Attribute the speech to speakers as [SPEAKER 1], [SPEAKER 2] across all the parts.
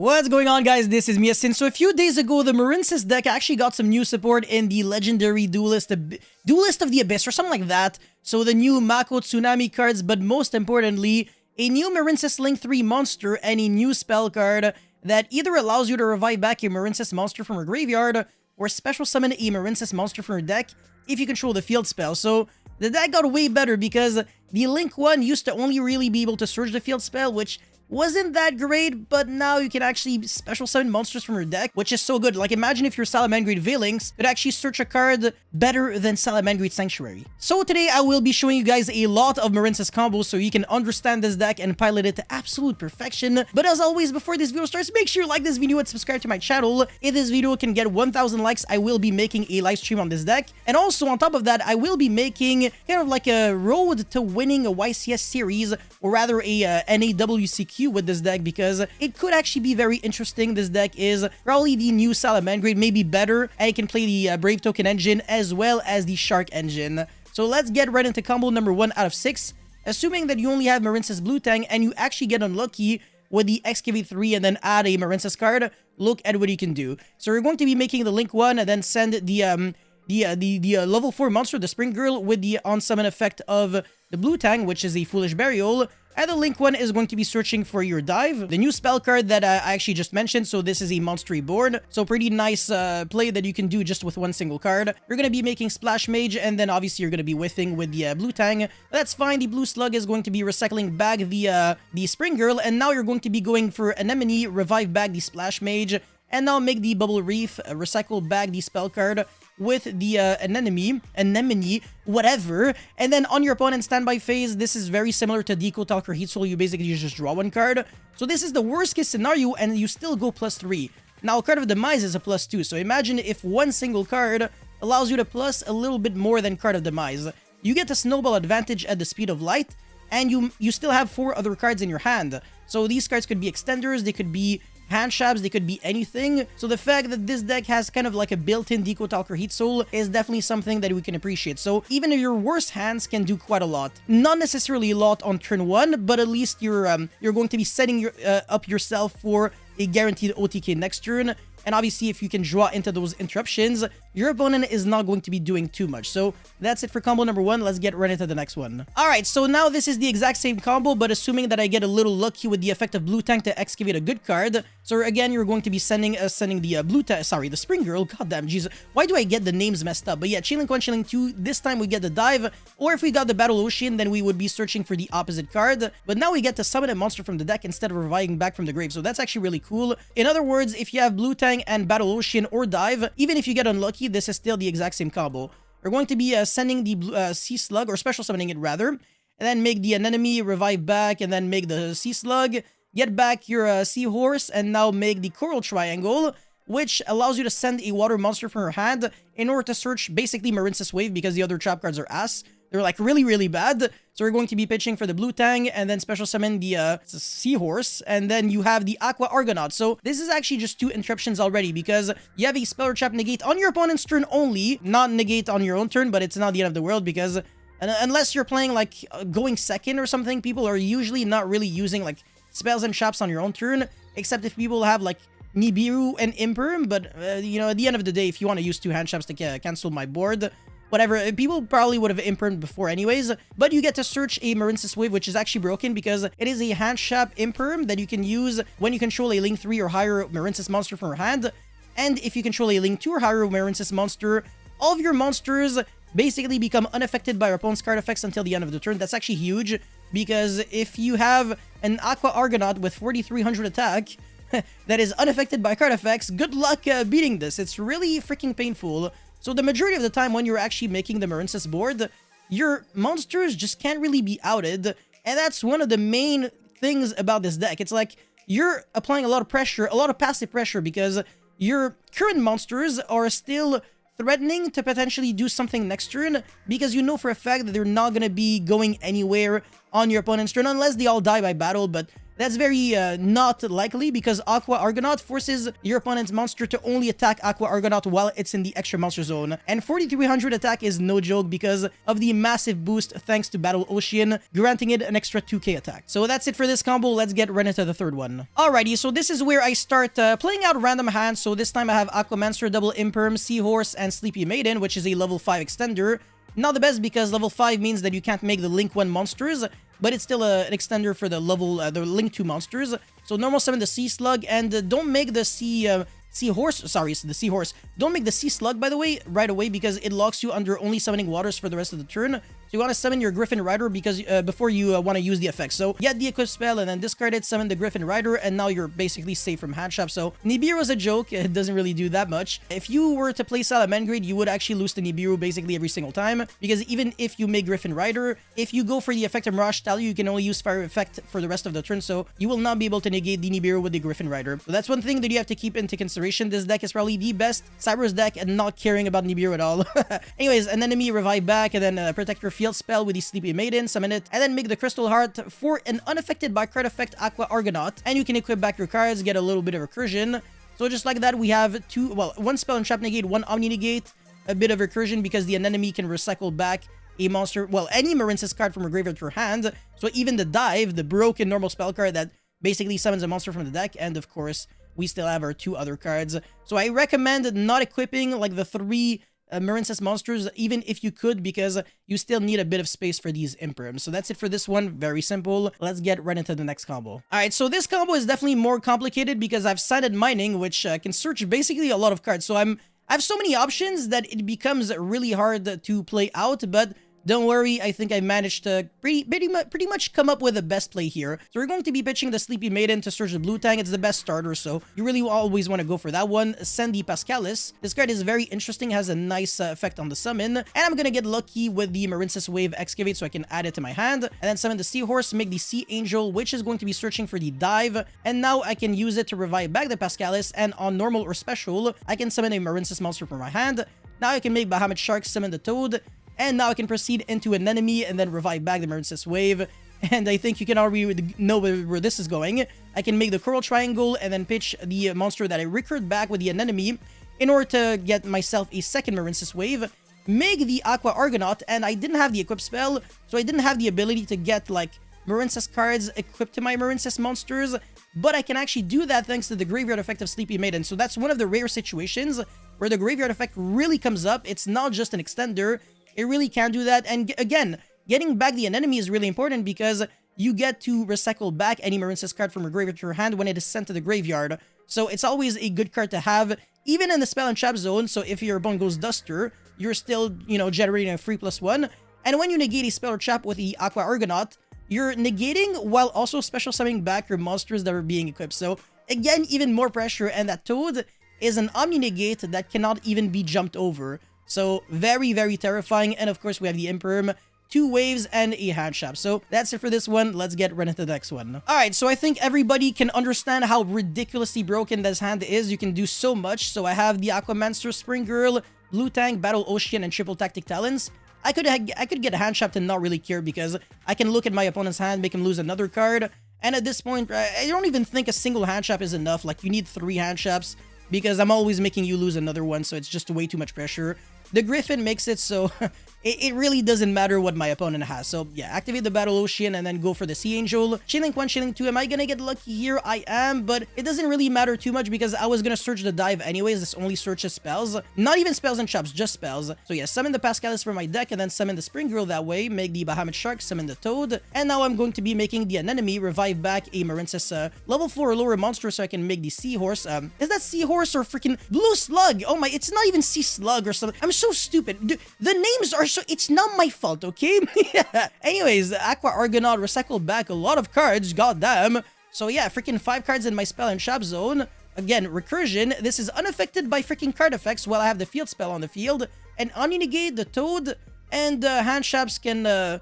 [SPEAKER 1] What's going on, guys? This is Miasin. So a few days ago, the MARINCESS deck actually got some new support in the legendary Duelist of the Abyss or something like that. So the new Mako Tsunami cards, but most importantly, a new MARINCESS Link 3 monster and a new spell card that either allows you to revive back a MARINCESS monster from your graveyard or special summon a MARINCESS monster from your deck if you control the field spell. So the deck got way better because the Link 1 used to only really be able to search the field spell, which wasn't that great, but now you can actually special summon monsters from your deck, which is so good. Like, imagine if your Salamangreat Veilings could actually search a card better than Salamangreat Sanctuary. So today I will be showing you guys a lot of MARINCESS combos so you can understand this deck and pilot it to absolute perfection. But as always, before this video starts, make sure you like this video and subscribe to my channel. If this video can get 1,000 likes, I will be making a live stream on this deck. And also, on top of that, I will be making kind of like a road to winning a YCS series, or rather a NAWCQ with this deck, because it could actually be very interesting. This deck is probably the new Salamangreat, maybe better, and it can play the Brave Token engine as well as the Shark engine. So let's get right into combo number 1 out of 6. Assuming that you only have MARINCESS Blue Tang and you actually get unlucky with the Excavate 3 and then add a MARINCESS card, look at what you can do. So we're going to be making the Link 1 and then send the level 4 monster, the Spring Girl, with the on-summon effect of the Blue Tang, which is a Foolish Burial. And the Link 1 is going to be searching for your Dive, the new spell card that I actually just mentioned. So this is a Monster Reborn. So pretty nice play that you can do just with one single card. You're going to be making Splash Mage, and then obviously you're going to be whiffing with the Blue Tang. That's fine. The Blue Slug is going to be recycling back the Spring Girl, and now you're going to be going for Anemone, revive back the Splash Mage, and now make the Bubble Reef, recycle back the spell card with the Anemone, whatever. And then on your opponent's standby phase, this is very similar to Deco Talker Heat Soul. You basically just draw one card. So this is the worst case scenario, and you still go +3. Now, Card of Demise is a +2. So imagine if one single card allows you to plus a little bit more than Card of Demise. You get a snowball advantage at the speed of light, and you still have 4 other cards in your hand. So these cards could be extenders, they could be hand shabs, they could be anything. So the fact that this deck has kind of like a built-in Deco Talker Heat Soul is definitely something that we can appreciate. So even your worst hands can do quite a lot. Not necessarily a lot on turn 1, but at least you're going to be setting up yourself for a guaranteed OTK next turn. And obviously, if you can draw into those interruptions, your opponent is not going to be doing too much. So that's it for combo number 1. Let's get right into the next one. Alright, so now this is the exact same combo, but assuming that I get a little lucky with the effect of Blue Tank to excavate a good card. So again, you're going to be sending the Spring Girl. Goddamn, jeez. Why do I get the names messed up? But yeah, Chainlink 1, Chainlink 2, this time we get the Dive. Or if we got the Battle Ocean, then we would be searching for the opposite card. But now we get to summon a monster from the deck instead of reviving back from the grave. So that's actually really cool. In other words, if you have Blue Tank and Battle Ocean or Dive, even if you get unlucky, this is still the exact same combo. We're going to be sending the Sea Slug, or special summoning it rather, and then make the Anemone, revive back, and then make the Sea Slug, get back your Seahorse, and now make the Coral Triangle, which allows you to send a water monster from your hand in order to search basically MARINCESS Wave, because the other trap cards are ass. They're like really, really bad. So we're going to be pitching for the Blue Tang and then special summon the Seahorse. And then you have the Aqua Argonaut. So this is actually just 2 interruptions already, because you have a Spell or Trap negate on your opponent's turn only. Not negate on your own turn, but it's not the end of the world, because unless you're playing like going second or something, people are usually not really using like spells and traps on your own turn, except if people have like Nibiru and Imperm. But you know, at the end of the day, if you want to use 2 hand traps to cancel my board, whatever, people probably would have impermed before anyways, but you get to search a MARINCESS Wave, which is actually broken because it is a hand trap imperm that you can use when you control a Link 3 or higher MARINCESS monster from your hand. And if you control a Link 2 or higher MARINCESS monster, all of your monsters basically become unaffected by your opponent's card effects until the end of the turn. That's actually huge, because if you have an Aqua Argonaut with 4,300 attack that is unaffected by card effects, good luck beating this. It's really freaking painful. So the majority of the time when you're actually making the MARINCESS board, your monsters just can't really be outed. And that's one of the main things about this deck. It's like you're applying a lot of pressure, a lot of passive pressure, because your current monsters are still threatening to potentially do something next turn, because you know for a fact that they're not going to be going anywhere on your opponent's turn, unless they all die by battle, but that's very not likely because Aqua Argonaut forces your opponent's monster to only attack Aqua Argonaut while it's in the extra monster zone. And 4300 attack is no joke because of the massive boost thanks to Battle Ocean, granting it an extra 2k attack. So that's it for this combo. Let's get right into the third one. Alrighty, so this is where I start playing out random hands. So this time I have Aquamancer, Double Imperm, Seahorse, and Sleepy Maiden, which is a level 5 extender. Not the best because level 5 means that you can't make the Link 1 monsters, but it's still an extender for the level, the Link 2 monsters. So normal summon the Sea Slug, and don't make the Seahorse, sorry, the Seahorse. Don't make the Sea Slug, by the way, right away, because it locks you under only summoning waters for the rest of the turn. So you want to summon your Griffin Rider because before you want to use the effect. So get the equip spell and then discard it, summon the Griffin Rider, and now you're basically safe from hand trap. So Nibiru is a joke. It doesn't really do that much. If you were to play Salamangreat, you would actually lose to Nibiru basically every single time, because even if you make Griffin Rider, if you go for the effect of Mirage Talus, you can only use Fire Effect for the rest of the turn, so you will not be able to negate the Nibiru with the Griffin Rider. So that's one thing that you have to keep into consideration. This deck is probably the best Cyber's deck and not caring about Nibiru at all. Anyways, an enemy revive back, and then protect your field spell with the Sleepy Maiden, summon it, and then make the Crystal Heart for an unaffected by card effect Aqua Argonaut, and you can equip back your cards, get a little bit of recursion. So just like that, we have one spell and trap negate, one Omni negate, a bit of recursion because the enemy can recycle back a monster, well, any Marincess card from her graveyard to her hand. So even the Dive, the broken normal spell card that basically summons a monster from the deck, and of course, we still have our 2 other cards. So I recommend not equipping like the 3 Marincess monsters, even if you could, because you still need a bit of space for these Imperms. So that's it for this one. Very simple. Let's get right into the next combo. Alright, so this combo is definitely more complicated because I've Sided Mining, which can search basically a lot of cards. So I have so many options that it becomes really hard to play out, but don't worry, I think I managed to pretty much come up with the best play here. So we're going to be pitching the Sleepy Maiden to search the blue tank. It's the best starter, so you really always want to go for that one. Send the Pascalis. This card is very interesting, has a nice effect on the summon. And I'm going to get lucky with the Marincess Wave Excavate so I can add it to my hand. And then summon the Seahorse, make the Sea Angel, which is going to be searching for the Dive. And now I can use it to revive back the Pascalis. And on normal or special, I can summon a Marincess monster from my hand. Now I can make Bahamut Shark, summon the Toad. And now I can proceed into an enemy and then revive back the Marincess Wave. And I think you can already know where this is going. I can make the Coral Triangle and then pitch the monster that I recurred back with the enemy in order to get myself a second Marincess Wave. Make the Aqua Argonaut, and I didn't have the equip spell, so I didn't have the ability to get like Marincess cards equipped to my Marincess monsters. But I can actually do that thanks to the Graveyard Effect of Sleepy Maiden. So that's one of the rare situations where the Graveyard Effect really comes up. It's not just an extender. It really can do that. And again, getting back the enemy is really important because you get to recycle back any Marincess card from your graveyard to your hand when it is sent to the graveyard. So it's always a good card to have, even in the spell and trap zone. So if your opponent goes Duster, you're still, you know, generating a free +1. And when you negate a spell or trap with the Aqua Argonaut, you're negating while also special summoning back your monsters that are being equipped. So again, even more pressure. And that Toad is an Omni negate that cannot even be jumped over. So very, very terrifying. And of course, we have the Imperm, 2 waves, and a hand trap. So that's it for this one. Let's get right into the next one. Alright, so I think everybody can understand how ridiculously broken this hand is. You can do so much. So I have the Aquamancer, Spring Girl, Blue Tank, Battle Ocean, and Triple Tactic Talons. I could get a hand trap and not really care because I can look at my opponent's hand, make him lose another card. And at this point, I don't even think a single hand trap is enough. Like, you need 3 hand traps because I'm always making you lose another one. So it's just way too much pressure. The Griffin makes it so it really doesn't matter what my opponent has. So yeah, activate the Battle Ocean and then go for the Sea Angel. Chainlink 1, Chainlink 2. Am I gonna get lucky here? I am, but it doesn't really matter too much because I was gonna search the Dive anyways. This only searches spells. Not even spells and traps, just spells. So yeah, summon the Pascalis from my deck and then summon the Spring Girl that way. Make the Bahamut Shark, summon the Toad. And now I'm going to be making the Anemone revive back a Marincess level 4 or lower monster so I can make the Seahorse. Is that Seahorse or freaking Blue Slug? Oh my, it's not even Sea Slug or something. I'm so stupid. The names are so... It's not my fault, okay? Anyways, Aqua Argonaut recycled back a lot of cards. Goddamn. So yeah, freaking 5 cards in my spell and trap zone. Again, recursion. This is unaffected by freaking card effects while I have the field spell on the field. And Omni negate, the Toad, and hand traps can...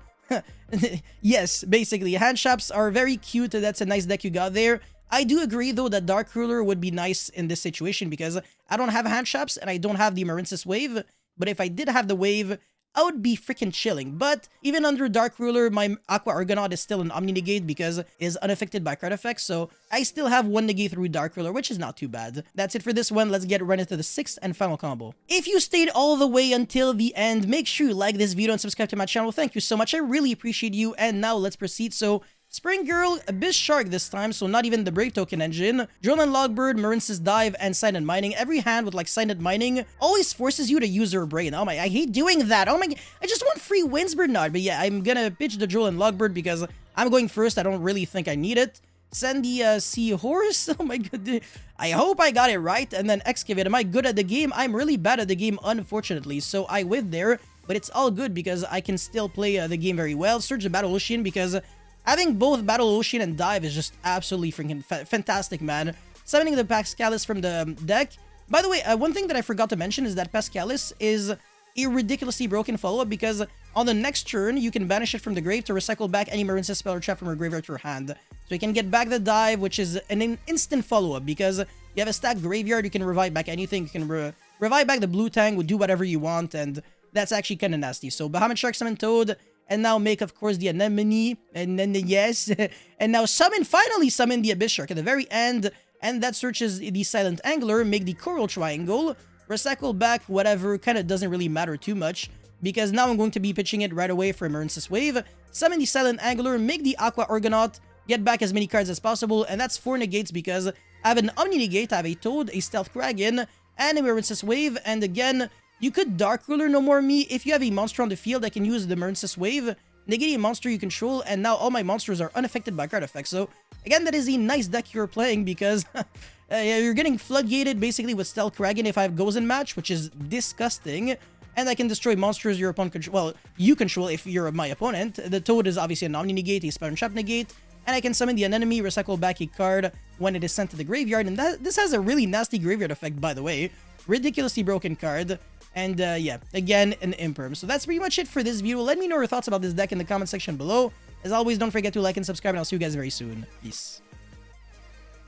[SPEAKER 1] yes, basically. Hand traps are very cute. That's a nice deck you got there. I do agree, though, that Dark Ruler would be nice in this situation because I don't have hand traps and I don't have the Marincess Wave. But if I did have the wave, I would be freaking chilling. But even under Dark Ruler, my Aqua Argonaut is still an Omni Negate because it is unaffected by card effects. So I still have one negate through Dark Ruler, which is not too bad. That's it for this one. Let's get right into the 6th and final combo. If you stayed all the way until the end, make sure you like this video and subscribe to my channel. Thank you so much. I really appreciate you. And now let's proceed. So Spring Girl, Abyss Shark this time, so not even the Brave Token engine. Drillman Logbird, Marincess Dive, and Silent Mining. Every hand with like Silent Mining always forces you to use your brain. Oh my, I hate doing that. Oh my, I just want free Winsbird Nod. But yeah, I'm gonna pitch the Drillman Logbird because I'm going first. I don't really think I need it. Send the Seahorse. Oh my god. I hope I got it right. And then Excavate. Am I good at the game? I'm really bad at the game, unfortunately. So I win there. But it's all good because I can still play the game very well. Search the Battle Ocean because having both Battle Ocean and Dive is just absolutely freaking fantastic, man. Summoning the Pascalis from the deck. By the way, one thing that I forgot to mention is that Pascalis is a ridiculously broken follow-up because on the next turn, you can banish it from the grave to recycle back any Marincess spell or trap from your graveyard to your hand. So you can get back the Dive, which is an instant follow-up because you have a stacked graveyard, you can revive back anything. You can revive back the Blue Tang, would do whatever you want, and that's actually kind of nasty. So Bahamut Shark, Summon Toad, and now make, of course, the Anemone, and then the yes, and now finally summon the Abyss Shark at the very end, and that searches the Silent Angler, make the Coral Triangle, recycle back whatever, kind of doesn't really matter too much, because now I'm going to be pitching it right away for Marincess Wave, summon the Silent Angler, make the Aqua Argonaut, get back as many cards as possible, and that's 4 negates because I have an Omni Negate, I have a Toad, a Stealth Kraken, and a Marincess Wave, and again, you could Dark Ruler No More Me if you have a monster on the field that can use the Marincess Wave, negate a monster you control, and now all my monsters are unaffected by card effects. So, again, that is a nice deck you're playing because you're getting floodgated basically with Stealth Kraken if I have Gozen Match, which is disgusting. And I can destroy monsters your opponent control. Well, you control if you're my opponent. The Toad is obviously an Omni Negate, a Spell and Trap Negate. And I can summon the Anemone, recycle back a card when it is sent to the graveyard. And this has a really nasty graveyard effect, by the way. Ridiculously broken card. And yeah, again, an Imperm. So that's pretty much it for this video. Let me know your thoughts about this deck in the comment section below. As always, don't forget to like and subscribe, and I'll see you guys very soon. Peace.